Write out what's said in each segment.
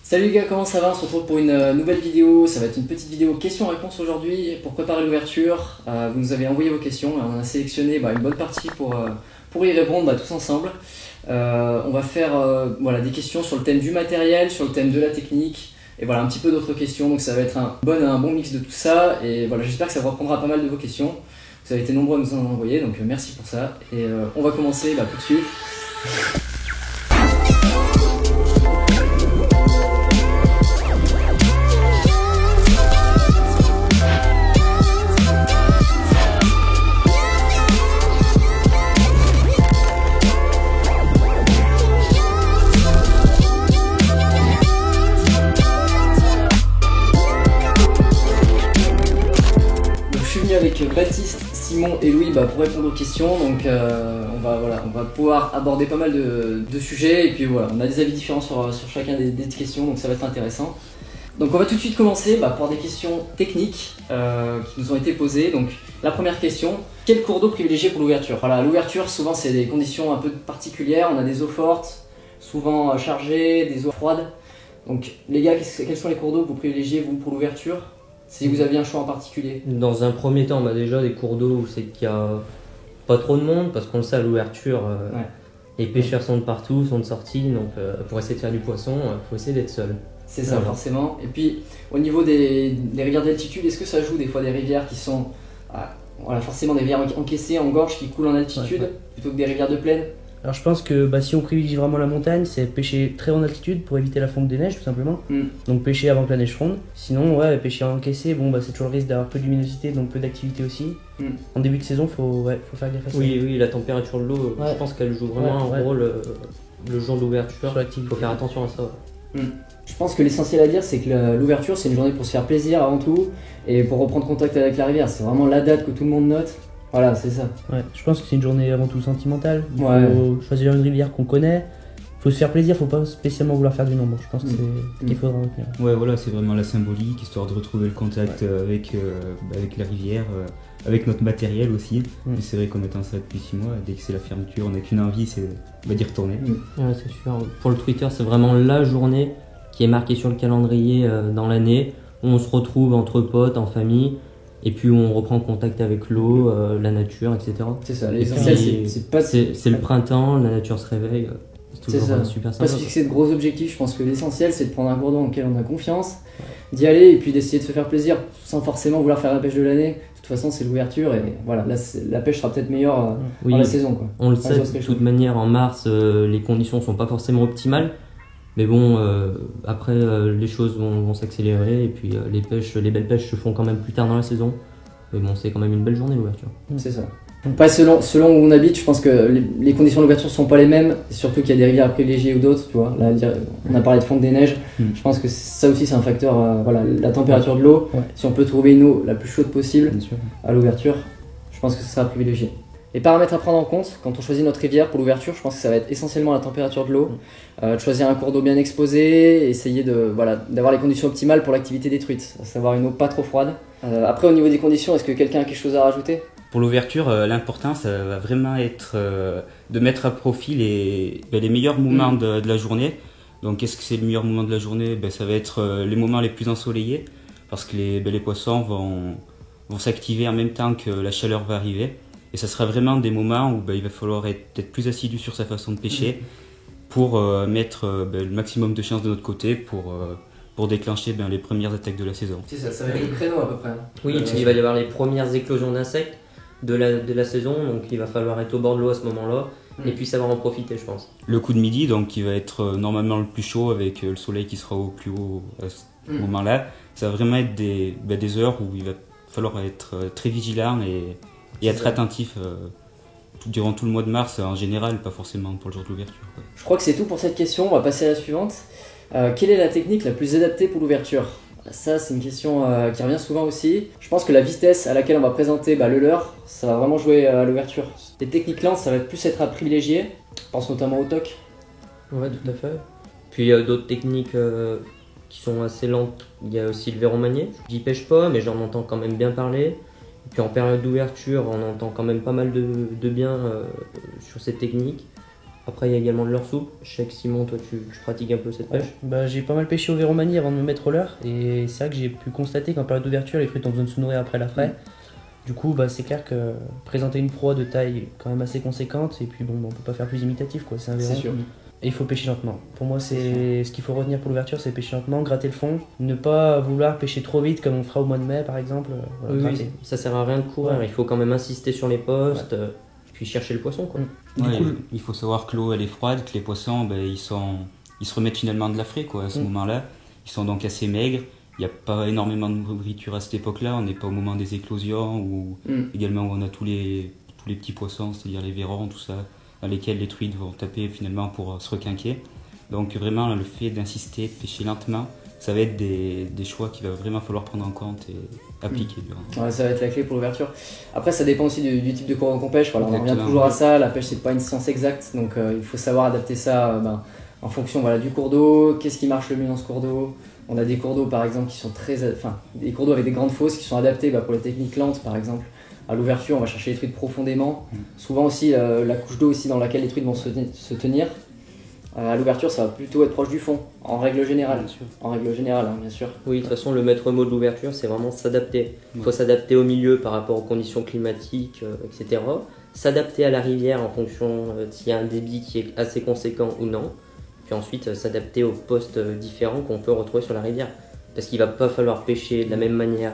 Salut les gars, comment ça va? On se retrouve pour une nouvelle vidéo. Ça va être une petite vidéo questions-réponses aujourd'hui pour préparer l'ouverture. Vous nous avez envoyé vos questions, on a sélectionné une bonne partie pour y répondre tous ensemble. On va faire des questions sur le thème du matériel, sur le thème de la technique et voilà un petit peu d'autres questions. Donc ça va être un bon mix de tout ça et voilà, j'espère que ça vous reprendra pas mal de vos questions. Vous avez été nombreux à nous en envoyer, donc merci pour ça. Et on va commencer tout de suite. Avec Baptiste, Simon et Louis pour répondre aux questions. Donc on va pouvoir aborder pas mal de sujets et puis voilà, on a des avis différents sur chacun des questions, donc ça va être intéressant. Donc on va tout de suite commencer par des questions techniques qui nous ont été posées. Donc la première question, quel cours d'eau privilégier pour l'ouverture? Voilà, l'ouverture souvent c'est des conditions un peu particulières, on a des eaux fortes, souvent chargées, des eaux froides. Donc les gars, quels sont les cours d'eau que vous privilégiez vous pour l'ouverture? Si vous aviez un choix en particulier. Dans un premier temps, déjà des cours d'eau où c'est qu'il n'y a pas trop de monde, parce qu'on le sait à l'ouverture, les pêcheurs sont de partout, sont de sortie, donc pour essayer de faire du poisson, il faut essayer d'être seul. C'est ça, forcément. Et puis au niveau des rivières d'altitude, est-ce que ça joue des fois des rivières qui sont forcément des rivières encaissées en gorge qui coulent en altitude plutôt que des rivières de plaine? Alors je pense que si on privilégie vraiment la montagne, c'est pêcher très en altitude pour éviter la fonte des neiges tout simplement. Donc pêcher avant que la neige fonde. Sinon pêcher encaissé, c'est toujours le risque d'avoir peu de luminosité, donc peu d'activité aussi. En début de saison, faut faire gaffe à ça. Oui, la température de l'eau, je pense qu'elle joue vraiment un rôle le jour de l'ouverture. Il faut faire attention à ça. Je pense que l'essentiel à dire, c'est que l'ouverture, c'est une journée pour se faire plaisir avant tout et pour reprendre contact avec la rivière. C'est vraiment la date que tout le monde note. Voilà, c'est ça. Je pense que c'est une journée avant tout sentimentale. Il faut choisir une rivière qu'on connaît. Il faut se faire plaisir, faut pas spécialement vouloir faire du nombre. Je pense que c'est ce qu'il faudra retenir. Voilà, c'est vraiment la symbolique, histoire de retrouver le contact avec la rivière, avec notre matériel aussi. Mais c'est vrai qu'en étant ça depuis 6 mois, dès que c'est la fermeture, on n'a qu'une envie, c'est d'y retourner. C'est sûr. Pour le Twitter, c'est vraiment la journée qui est marquée sur le calendrier dans l'année, où on se retrouve entre potes, en famille. Et puis on reprend contact avec l'eau, la nature, etc. C'est ça, l'essentiel c'est le printemps, la nature se réveille, c'est toujours super sympa. Pas se fixer de gros objectifs, je pense que l'essentiel c'est de prendre un cours d'eau auquel on a confiance, d'y aller et puis d'essayer de se faire plaisir sans forcément vouloir faire la pêche de l'année. De toute façon c'est l'ouverture et voilà, là, la pêche sera peut-être meilleure dans la saison. On le sait, de toute manière en mars les conditions sont pas forcément optimales. Mais après les choses vont s'accélérer et puis les belles pêches se font quand même plus tard dans la saison. Mais c'est quand même une belle journée l'ouverture. C'est ça. Pas selon où on habite, je pense que les conditions d'ouverture sont pas les mêmes, surtout qu'il y a des rivières privilégiées ou d'autres, tu vois. Là, on a parlé de fonte des neiges, je pense que ça aussi c'est un facteur, la température de l'eau. Si on peut trouver une eau la plus chaude possible à l'ouverture, je pense que ce sera privilégié. Les paramètres à prendre en compte quand on choisit notre rivière pour l'ouverture, je pense que ça va être essentiellement la température de l'eau, de choisir un cours d'eau bien exposé, essayer d'avoir les conditions optimales pour l'activité des truites, à savoir une eau pas trop froide. Après au niveau des conditions, est-ce que quelqu'un a quelque chose à rajouter? Pour l'ouverture, l'important ça va vraiment être de mettre à profit les meilleurs moments de la journée. Donc qu'est-ce que c'est le meilleur moment de la journée? Ça va être les moments les plus ensoleillés, parce que les poissons vont s'activer en même temps que la chaleur va arriver. Et ça sera vraiment des moments où il va falloir être peut-être plus assidu sur sa façon de pêcher pour mettre le maximum de chances de notre côté pour déclencher les premières attaques de la saison. C'est ça, ça va être le créneau à peu près. Oui, il va y avoir les premières éclosions d'insectes de la saison, donc il va falloir être au bord de l'eau à ce moment-là et puis savoir en profiter, je pense. Le coup de midi, donc qui va être normalement le plus chaud avec le soleil qui sera au plus haut à ce moment-là, ça va vraiment être des heures où il va falloir être très vigilant et être attentif durant tout le mois de mars en général, pas forcément pour le jour de l'ouverture. Je crois que c'est tout pour cette question, on va passer à la suivante. Quelle est la technique la plus adaptée pour l'ouverture? Ça c'est une question qui revient souvent aussi. Je pense que la vitesse à laquelle on va présenter le leurre, ça va vraiment jouer à l'ouverture. Les techniques lentes, ça va plus être à privilégier, je pense notamment au toc. Ouais, tout à fait. Puis il y a d'autres techniques qui sont assez lentes, il y a aussi le verrou manié. J'y pêche pas mais j'en entends quand même bien parler. Et puis en période d'ouverture, on entend quand même pas mal de bien sur cette technique. Après, il y a également le leurre souple. Je sais que Simon, toi, tu pratiques un peu cette pêche. Bah, j'ai pas mal pêché au véromanie avant de me mettre au leurre. Et c'est vrai que j'ai pu constater qu'en période d'ouverture, les truites ont besoin de se nourrir après la fraie. Du coup, bah, c'est clair que présenter une proie de taille quand même assez conséquente, et puis bon, on peut pas faire plus imitatif, quoi. C'est un verron. C'est sûr. Et il faut pêcher lentement. Pour moi, c'est ce qu'il faut retenir pour l'ouverture, c'est pêcher lentement, gratter le fond, ne pas vouloir pêcher trop vite comme on fera au mois de mai par exemple. Voilà, Oui, gratter. ça sert à rien de courir, il faut quand même insister sur les postes, puis chercher le poisson, quoi. Ouais, il faut savoir que l'eau elle est froide, que les poissons ben, ils se remettent finalement de la fraie quoi, à ce moment-là. Ils sont donc assez maigres. Il n'y a pas énormément de nourriture à cette époque-là. On n'est pas au moment des éclosions ou également où on a tous les petits poissons, c'est-à-dire les vairons, tout ça, dans lesquels les truites vont taper finalement pour se requinquer. Donc vraiment le fait d'insister, de pêcher lentement, ça va être des choix qu'il va vraiment falloir prendre en compte et appliquer. Ouais, ça va être la clé pour l'ouverture. Après ça dépend aussi du type de courant qu'on pêche, voilà, on revient toujours à ça, la pêche c'est pas une science exacte, donc il faut savoir adapter ça en fonction du cours d'eau, qu'est-ce qui marche le mieux dans ce cours d'eau. On a des cours d'eau par exemple qui sont des cours d'eau avec des grandes fosses qui sont adaptés pour les techniques lentes par exemple. À l'ouverture on va chercher les truites profondément, souvent aussi la couche d'eau aussi dans laquelle les truites vont se tenir. À l'ouverture, ça va plutôt être proche du fond, en règle générale. En règle générale, bien sûr. Oui, de toute façon, le maître mot de l'ouverture, c'est vraiment s'adapter. Il faut s'adapter au milieu par rapport aux conditions climatiques, etc. S'adapter à la rivière en fonction s'il y a un débit qui est assez conséquent ou non. Puis ensuite, s'adapter aux postes différents qu'on peut retrouver sur la rivière. Parce qu'il ne va pas falloir pêcher de la même manière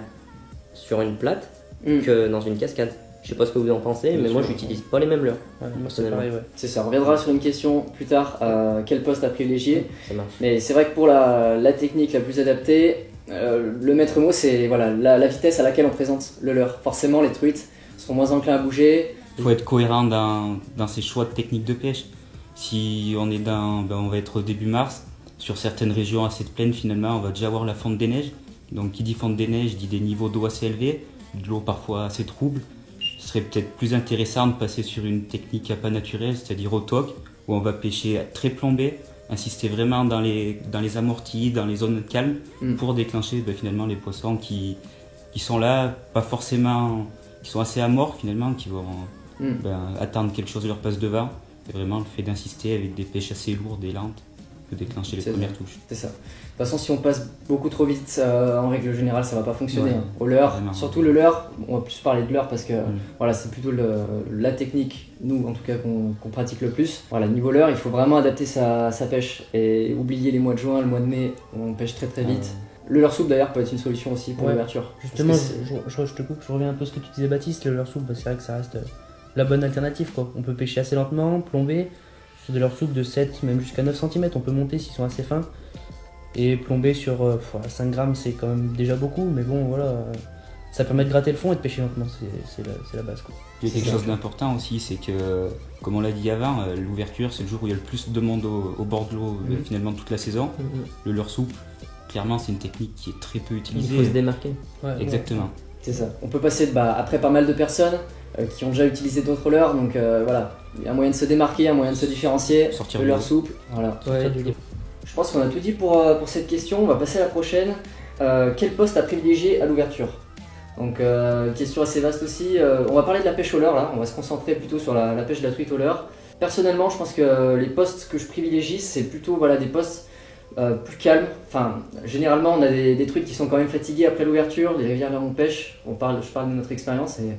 sur une plate que dans une cascade. Je sais pas ce que vous en pensez, mais moi j'utilise pas les mêmes leurres. Moi c'est pareil, C'est ça, on reviendra sur une question plus tard, quel poste à privilégier. Ça marche. Mais c'est vrai que pour la technique la plus adaptée, le maître mot c'est la vitesse à laquelle on présente le leurre. Forcément les truites sont moins enclins à bouger. Il faut être cohérent dans ses choix de technique de pêche. Si on est on va être au début mars, sur certaines régions assez plaines finalement on va déjà avoir la fonte des neiges. Donc qui dit fonte des neiges dit des niveaux d'eau assez élevés, de l'eau parfois assez trouble. Ce serait peut-être plus intéressant de passer sur une technique à pas naturelle, c'est-à-dire au toc, où on va pêcher très plombé, insister vraiment dans les amortis, dans les zones calmes, pour déclencher finalement les poissons qui sont là, pas forcément, qui sont assez amorphes finalement, qui vont attendre quelque chose de leur passe devant. C'est vraiment le fait d'insister avec des pêches assez lourdes et lentes, de déclencher les premières touches. C'est ça. De toute façon, si on passe beaucoup trop vite, en règle générale, ça va pas fonctionner. Au leurre, surtout le leurre, on va plus parler de leurre parce que c'est plutôt la technique, nous en tout cas, qu'on pratique le plus. Voilà, niveau leurre, il faut vraiment adapter sa pêche et oublier les mois de juin, le mois de mai, où on pêche très très vite. Le leurre souple d'ailleurs peut être une solution aussi pour l'ouverture. Justement, je te coupe, je reviens un peu à ce que tu disais Baptiste, le leurre souple, c'est vrai que ça reste la bonne alternative, quoi. On peut pêcher assez lentement, plomber, sur des leurres souples de 7 même jusqu'à 9 cm, on peut monter s'ils sont assez fins. Et plomber sur 5 grammes c'est quand même déjà beaucoup, mais bon voilà, ça permet de gratter le fond et de pêcher lentement, c'est la base, quoi. Il y a quelque chose d'important aussi, c'est que, comme on l'a dit avant, l'ouverture c'est le jour où il y a le plus de monde au bord de l'eau finalement toute la saison. Le leurre souple, clairement c'est une technique qui est très peu utilisée. Il faut se démarquer. Exactement. C'est ça. On peut passer après pas mal de personnes qui ont déjà utilisé d'autres leurres, donc voilà, il y a un moyen de se démarquer, un moyen de se différencier. Sortir le leurre souple, voilà. Je pense qu'on a tout dit pour cette question, on va passer à la prochaine. Quel poste à privilégier à l'ouverture? Donc question assez vaste aussi, on va parler de la pêche au leurre là, on va se concentrer plutôt sur la pêche de la truite au leurre. Personnellement je pense que les postes que je privilégie c'est plutôt des postes plus calmes. Enfin, généralement on a des truites qui sont quand même fatiguées après l'ouverture, des rivières là où on pêche, je parle de notre expérience et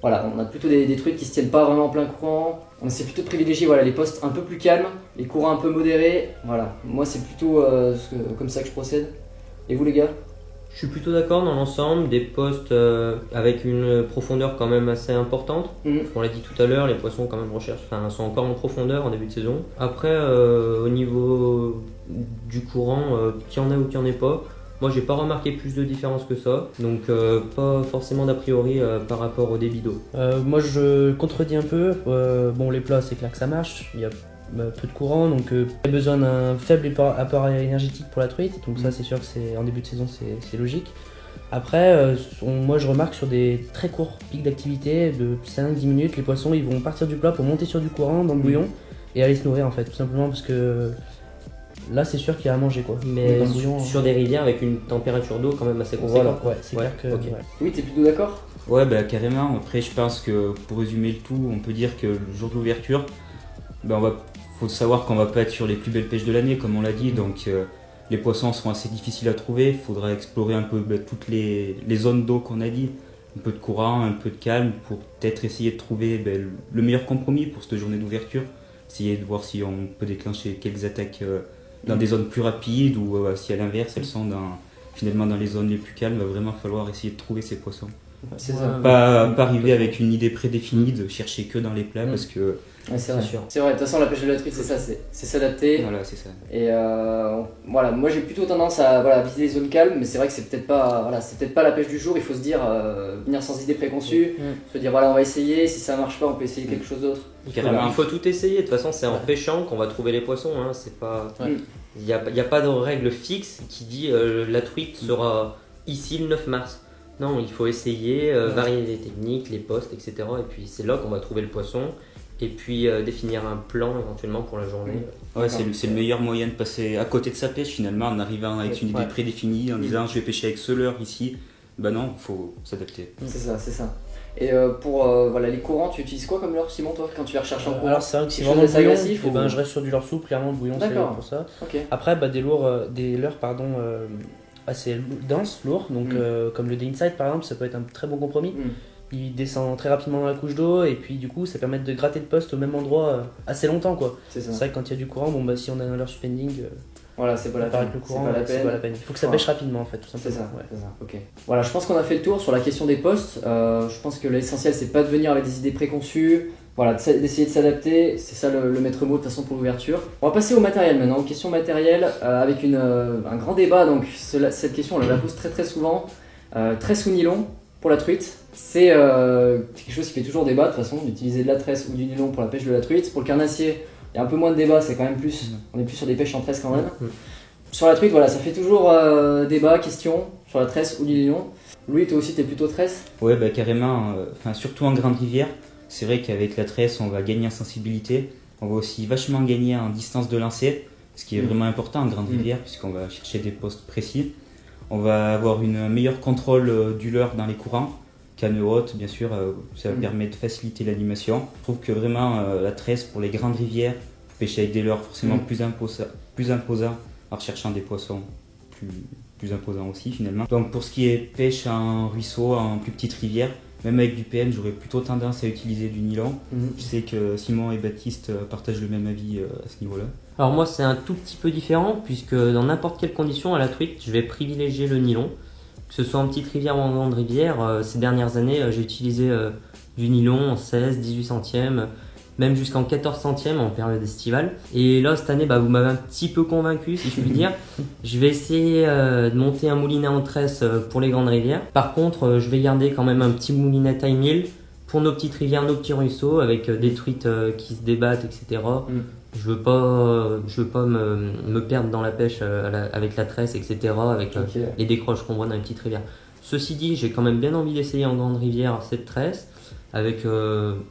voilà, on a plutôt des truites qui se tiennent pas vraiment en plein courant. On essaie plutôt de privilégier les postes un peu plus calmes, les courants un peu modérés. Voilà, moi c'est plutôt comme ça que je procède. Et vous les gars? Je suis plutôt d'accord dans l'ensemble, des postes avec une profondeur quand même assez importante. On l'a dit tout à l'heure, les poissons quand même sont encore en profondeur en début de saison. Après, au niveau du courant, qu'il y en a ou qu'il n'y en ait pas, moi j'ai pas remarqué plus de différence que ça, donc pas forcément d'a priori par rapport au débit d'eau. Moi je contredis un peu, les plats c'est clair que ça marche, il y a peu de courant, donc il y a besoin d'un faible apport énergétique pour la truite, donc ça c'est sûr que en début de saison c'est logique. Après, moi je remarque sur des très courts pics d'activité de 5-10 minutes, les poissons ils vont partir du plat pour monter sur du courant dans le bouillon et aller se nourrir en fait, tout simplement parce que là c'est sûr qu'il y a à manger quoi. Mais sur des rivières avec une température d'eau quand même assez conséquente. C'est clair que... Okay. Oui, t'es plutôt d'accord? Ouais, carrément. Après je pense que pour résumer le tout, on peut dire que le jour de l'ouverture, on va faut savoir qu'on va pas être sur les plus belles pêches de l'année, comme on l'a dit, donc les poissons seront assez difficiles à trouver. Il faudra explorer un peu toutes les zones d'eau qu'on a dit, un peu de courant, un peu de calme, pour peut-être essayer de trouver le meilleur compromis pour cette journée d'ouverture. Essayer de voir si on peut déclencher quelques attaques dans des zones plus rapides, ou si à l'inverse elles sont finalement dans les zones les plus calmes. Il va vraiment falloir essayer de trouver ces poissons. C'est ça. Pas arriver avec une idée prédéfinie de chercher que dans les plats, parce que ouais, c'est vrai. C'est vrai, de toute façon la pêche de la truite c'est ça, c'est s'adapter. voilà, c'est ça. Et voilà, moi j'ai plutôt tendance à viser les zones calmes, mais c'est vrai que c'est peut-être pas la pêche du jour. Il faut se dire, venir sans idée préconçue, se dire voilà, on va essayer, si ça marche pas on peut essayer quelque chose d'autre. Il faut tout essayer, de toute façon c'est en pêchant qu'on va trouver les poissons, hein. C'est pas... Il n'y a pas de règle fixe qui dit la truite sera ici le 9 mars. Non, il faut essayer, varier les techniques, les postes, etc. Et puis c'est là qu'on va trouver le poisson. Et puis définir un plan éventuellement pour la journée. Ouais, c'est le meilleur moyen de passer à côté de sa pêche finalement, en arrivant avec une idée prédéfinie, en disant je vais pêcher avec ce leurre ici. Bah non, il faut s'adapter. C'est ça. Et pour les courants, tu utilises quoi comme leurre, Simon, toi, quand tu les recherches en courant? Alors c'est vrai que si vraiment agressif, je reste sur du leurre souple, clairement le bouillon c'est pour ça. Okay. Après des leurres assez denses, lourds, donc comme le D-Inside par exemple, ça peut être un très bon compromis. Il descend très rapidement dans la couche d'eau et puis du coup ça permet de gratter le poste au même endroit assez longtemps quoi. C'est vrai que quand il y a du courant, si on a un leurre suspending, voilà, c'est pas la peine. Le courant, c'est pas la peine. Il faut que ça pêche rapidement en fait, tout simplement. C'est ça. Ok. Voilà, je pense qu'on a fait le tour sur la question des postes. Je pense que l'essentiel c'est pas de venir avec des idées préconçues. Voilà, d'essayer de s'adapter, c'est ça le maître mot de toute façon pour l'ouverture. On va passer au matériel maintenant, aux questions matérielles avec un grand débat. Donc cette question on la pose très souvent. Tresse ou nylon pour la truite, c'est quelque chose qui fait toujours débat de toute façon, d'utiliser de la tresse ou du nylon pour la pêche de la truite. Pour le carnassier, il y a un peu moins de débat, c'est quand même plus, on est plus sur des pêches en tresse quand même. Sur la truite, voilà, ça fait toujours débat, question sur la tresse ou du nylon. Louis, toi aussi t'es plutôt tresse? Ouais, carrément, surtout en grande rivière. C'est vrai qu'avec la tresse, on va gagner en sensibilité, on va aussi vachement gagner en distance de lancer, ce qui est vraiment important en grande rivière, puisqu'on va chercher des postes précis. On va avoir un meilleur contrôle du leurre dans les courants, canne haute, bien sûr, ça permet de faciliter l'animation. Je trouve que vraiment la tresse pour les grandes rivières, pour pêcher avec des leurres forcément plus imposants, en recherchant des poissons plus imposants aussi finalement. Donc pour ce qui est pêche en ruisseau, en plus petite rivière, même avec du PM, j'aurais plutôt tendance à utiliser du nylon. Je sais que Simon et Baptiste partagent le même avis à ce niveau-là. Alors moi c'est un tout petit peu différent, puisque dans n'importe quelle condition à la truite, je vais privilégier le nylon. Que ce soit en petite rivière ou en grande rivière, ces dernières années j'ai utilisé du nylon en 16, 18 centièmes, même jusqu'en 14 centièmes en période estivale. Et là cette année vous m'avez un petit peu convaincu si je puis dire. Je vais essayer de monter un moulinet en tresse pour les grandes rivières. Par contre je vais garder quand même un petit moulinet taille 1000 pour nos petites rivières, nos petits ruisseaux avec des truites qui se débattent, etc. Je veux pas me perdre dans la pêche avec la tresse, etc. avec les décroches qu'on voit dans les petites rivières. Ceci dit, j'ai quand même bien envie d'essayer en grande rivière cette tresse avec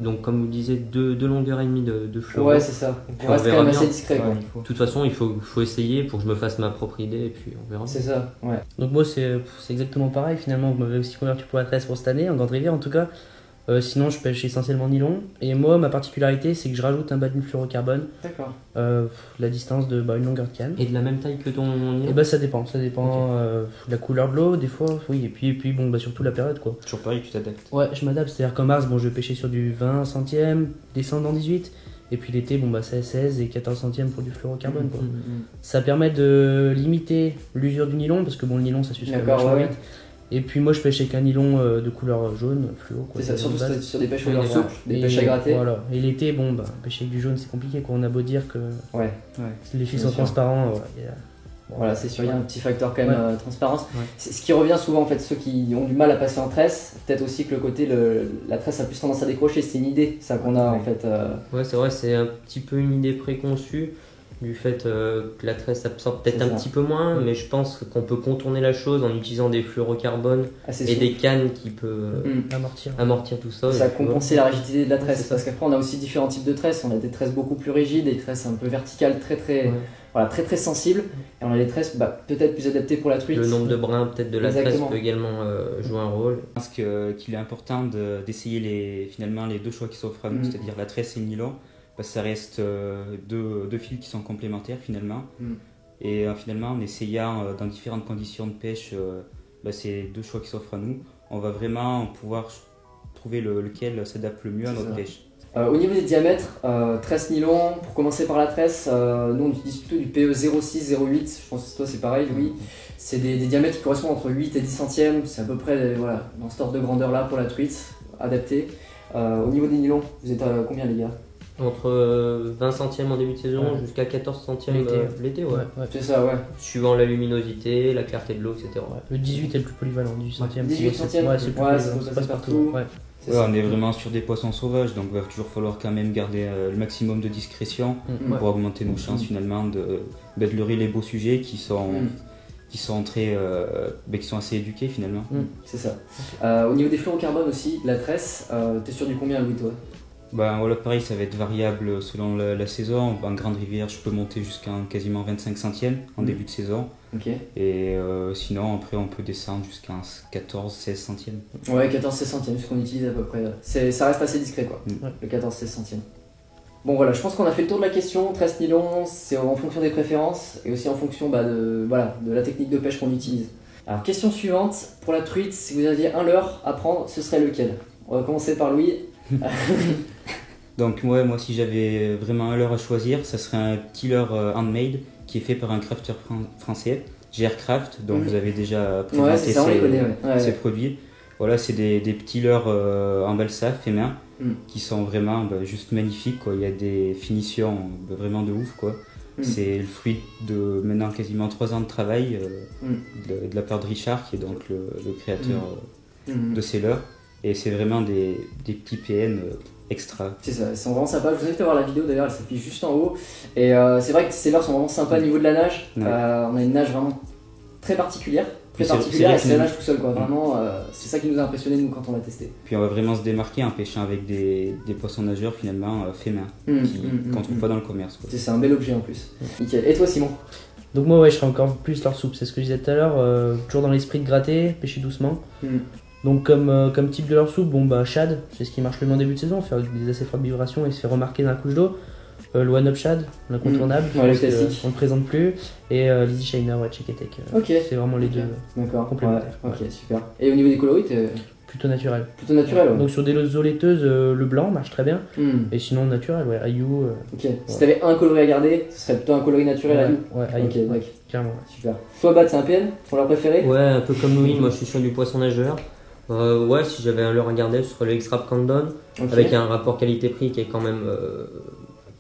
donc comme vous disiez 2 longueurs et demie de fluoro. Ouais, c'est ça. On reste quand même assez discret. De toute façon, il faut essayer pour que je me fasse ma propre idée et puis on verra. C'est ça. Ouais. Donc moi c'est exactement pareil finalement. Vous m'avez aussi convaincu pour la tresse pour cette année en grande rivière en tout cas. Sinon je pêche essentiellement nylon et moi ma particularité c'est que je rajoute un bas de fluorocarbone. D'accord. La distance de une longueur de canne. Et de la même taille que ton nylon? Et ça dépend de la couleur de l'eau des fois, oui, et puis surtout la période quoi. Toujours pareil, tu t'adaptes. Ouais, je m'adapte, c'est-à-dire qu'en mars je vais pêcher sur du 20 centièmes, descendre en 18 et puis l'été c'est 16 et 14 centièmes pour du fluorocarbone quoi. Ça permet de limiter l'usure du nylon parce que le nylon ça s'usure vachement vite. Et puis moi je pêche avec un nylon de couleur jaune, fluo. C'est ça, surtout sur des pêches au souple, des pêches à gratter. Voilà. Et l'été, pêcher avec du jaune c'est compliqué quoi. On a beau dire que les fils sont transparents. Voilà, c'est sûr, il y a un petit facteur quand même transparence. C'est ce qui revient souvent en fait, ceux qui ont du mal à passer en tresse, peut-être aussi que le côté, la tresse a plus tendance à décrocher, c'est une idée, ça qu'on a en fait. Ouais, c'est vrai, c'est un petit peu une idée préconçue. Du fait que la tresse absorbe peut-être un petit peu moins, mais je pense qu'on peut contourner la chose en utilisant des fluorocarbones et des cannes qui peuvent amortir tout ça. Ça compenser la rigidité de la tresse, parce qu'après on a aussi différents types de tresses. On a des tresses beaucoup plus rigides, des tresses un peu verticales, très sensibles, et on a des tresses peut-être plus adaptées pour la truite. Le nombre de brins peut-être de la tresse peut également jouer un rôle. Je pense qu'il est important d'essayer finalement les deux choix qui s'offrent à nous, c'est-à-dire la tresse et le nylon. ça reste deux fils qui sont complémentaires finalement. Et finalement, en essayant dans différentes conditions de pêche, c'est deux choix qui s'offrent à nous. On va vraiment pouvoir trouver lequel s'adapte le mieux à notre pêche. Au niveau des diamètres, tresse nylon, pour commencer par la tresse, nous on utilise plutôt du PE 0,6, 0,8, je pense que toi c'est pareil, Louis. C'est des diamètres qui correspondent entre 8 et 10 centièmes, c'est à peu près dans cet ordre de grandeur là pour la truite, adapté. Au niveau des nylons, vous êtes à combien les gars? Entre 20 centièmes en début de saison jusqu'à 14 centièmes l'été, ouais. C'est ça, ouais. Suivant la luminosité, la clarté de l'eau, etc. Le 18 est le plus polyvalent, 18 centièmes. 18 centièmes, c'est plus polyvalent, ça passe partout. On est vraiment sur des poissons sauvages, donc il va toujours falloir quand même garder le maximum de discrétion pour augmenter nos chances finalement de leurrer les beaux sujets qui sont assez éduqués finalement. C'est ça. Au niveau des fluorocarbones aussi, la tresse, t'es sur du combien Louis toi? Pareil, ça va être variable selon la saison. En grande rivière, je peux monter jusqu'à quasiment 25 centièmes en début de saison. Et sinon, après, on peut descendre jusqu'à 14-16 centièmes. Ouais, 14-16 centièmes, ce qu'on utilise à peu près. Ça reste assez discret, quoi, le 14-16 centièmes. Bon, voilà, je pense qu'on a fait le tour de la question. Tresse nylon, c'est en fonction des préférences et aussi en fonction de la technique de pêche qu'on utilise. Alors, question suivante. Pour la truite, si vous aviez un leurre à prendre, ce serait lequel? On va commencer par Louis. Donc moi si j'avais vraiment un leurre à choisir, ça serait un petit leurre handmade qui est fait par un crafter français, GR-Craft, dont vous avez déjà présenté ses produits. Voilà, c'est des petits leurres en balsa fait main qui sont vraiment juste magnifiques, quoi. Il y a des finitions vraiment de ouf, quoi. C'est le fruit de maintenant quasiment 3 ans de travail de la part de Richard, qui est donc le créateur de ces leurres. Et c'est vraiment des petits PN extra. C'est ça, ils sont vraiment sympas. Je vous invite à voir la vidéo d'ailleurs, elle s'affiche juste en haut. Et c'est vrai que ces leurres sont vraiment sympas au niveau de la nage. On a une nage vraiment très particulière. Et c'est la nage tout seul, quoi. Vraiment, c'est ça qui nous a impressionné nous quand on l'a testé. Puis on va vraiment se démarquer en pêchant avec des poissons nageurs finalement faits main, qu'on trouve pas dans le commerce. C'est un bel objet en plus. Nickel. Et toi Simon? Donc moi je serais encore plus leurre souple, c'est ce que je disais tout à l'heure, toujours dans l'esprit de gratter, pêcher doucement. Donc comme type de leurre souple, shad, c'est ce qui marche le mieux en début de saison, faire des assez fortes vibrations et se faire remarquer dans la couche d'eau. Le one-up shad, l'incontournable, on le présente plus. Et l'easy shiner, check et take. C'est vraiment les deux complémentaires. Ok, super. Et au niveau des coloris, plutôt naturel. Plutôt naturel, ouais. Donc sur des eaux laiteuses, le blanc marche très bien. Et sinon naturel, Ayou. Ok. Si t'avais un coloris à garder, ce serait plutôt un coloris naturel Ayou. Ouais, Ayou. Ok, d'accord. Carrément. Super. Toi, Bat, c'est un PN? Ton leurre préféré? Ouais, un peu comme Louis, moi je suis sur du poisson nageur. Si j'avais un leurre à garder, ce serait le X-Rap Candon, avec un rapport qualité-prix qui est quand même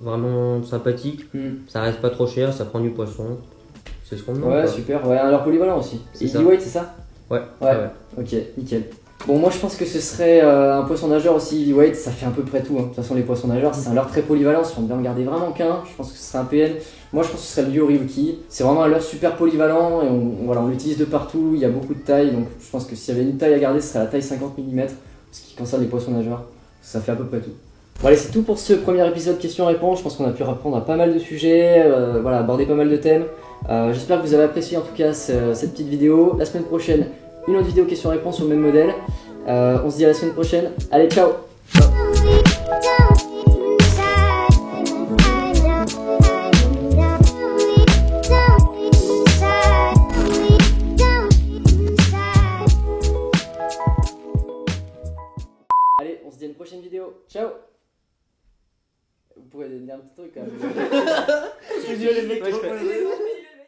vraiment sympathique. Ça reste pas trop cher, ça prend du poisson. C'est ce qu'on demande. Ouais, super. Ouais, un leurre polyvalent aussi. Et Heavyweight, c'est ça? Ouais. Ok, nickel. Bon, moi je pense que ce serait un poisson nageur aussi, heavyweight, ça fait à peu près tout. De toute façon, les poissons nageurs, c'est un leurre très polyvalent. Si on devait en garder vraiment qu'un, je pense que ce serait un PN. Moi je pense que ce serait le Yu Ryuki. C'est vraiment un leurre super polyvalent et on l'utilise de partout. Il y a beaucoup de tailles, donc je pense que s'il y avait une taille à garder, ce serait la taille 50 mm. Ce qui concerne les poissons nageurs, ça fait à peu près tout. Bon, allez, c'est tout pour ce premier épisode questions-réponses. Je pense qu'on a pu répondre à pas mal de sujets, aborder pas mal de thèmes. J'espère que vous avez apprécié en tout cas cette petite vidéo. La semaine prochaine, une autre vidéo questions-réponses sur le même modèle. On se dit à la semaine prochaine. Allez, ciao.